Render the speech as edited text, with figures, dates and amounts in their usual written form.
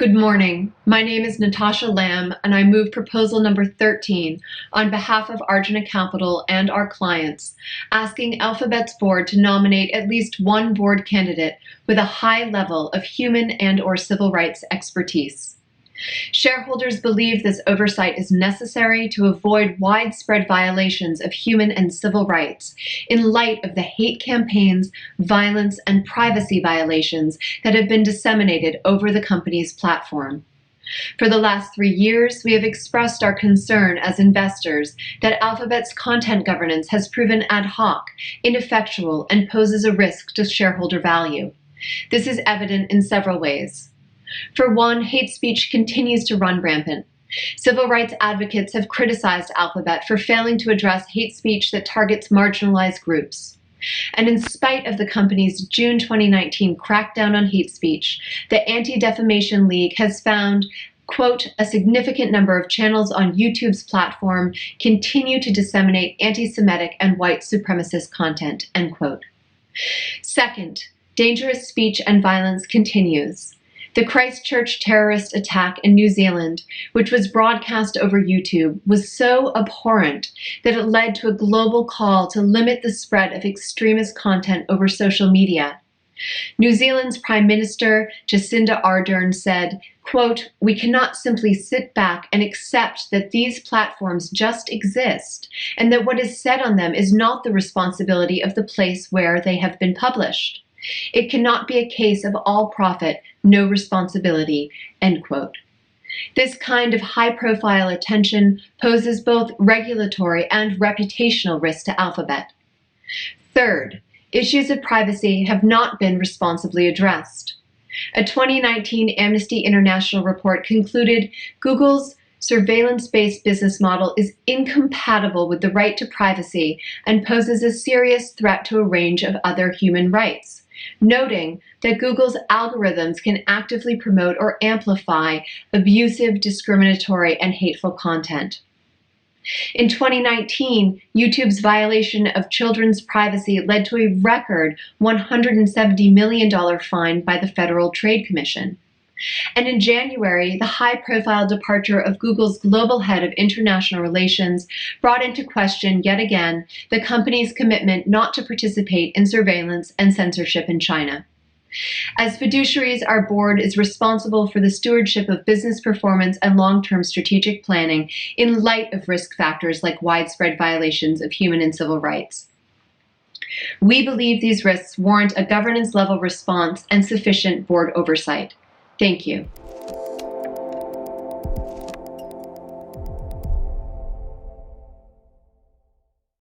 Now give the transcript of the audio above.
Good morning. My name is Natasha Lamb, and I move proposal number 13 on behalf of Arjuna Capital and our clients, asking Alphabet's board to nominate at least one board candidate with a high level of human and/or civil rights expertise. Shareholders believe this oversight is necessary to avoid widespread violations of human and civil rights in light of the hate campaigns, violence, and privacy violations that have been disseminated over the company's platform. For the last 3 years, we have expressed our concern as investors that Alphabet's content governance has proven ad hoc, ineffectual, and poses a risk to shareholder value. This is evident in several ways. For one, hate speech continues to run rampant. Civil rights advocates have criticized Alphabet for failing to address hate speech that targets marginalized groups. And in spite of the company's June 2019 crackdown on hate speech, the Anti-Defamation League has found, quote, a significant number of channels on YouTube's platform continue to disseminate anti-Semitic and white supremacist content, end quote. Second, dangerous speech and violence continues. The Christchurch terrorist attack in New Zealand, which was broadcast over YouTube, was so abhorrent that it led to a global call to limit the spread of extremist content over social media. New Zealand's Prime Minister Jacinda Ardern said, quote, "We cannot simply sit back and accept that these platforms just exist and that what is said on them is not the responsibility of the place where they have been published. It cannot be a case of all profit, no responsibility," end quote. This kind of high-profile attention poses both regulatory and reputational risk to Alphabet. Third, issues of privacy have not been responsibly addressed. A 2019 Amnesty International report concluded Google's surveillance-based business model is incompatible with the right to privacy and poses a serious threat to a range of other human rights, noting that Google's algorithms can actively promote or amplify abusive, discriminatory, and hateful content. In 2019, YouTube's violation of children's privacy led to a record $170 million fine by the Federal Trade Commission. And in January, the high-profile departure of Google's global head of international relations brought into question yet again the company's commitment not to participate in surveillance and censorship in China. As fiduciaries, our board is responsible for the stewardship of business performance and long-term strategic planning in light of risk factors like widespread violations of human and civil rights. We believe these risks warrant a governance-level response and sufficient board oversight. Thank you.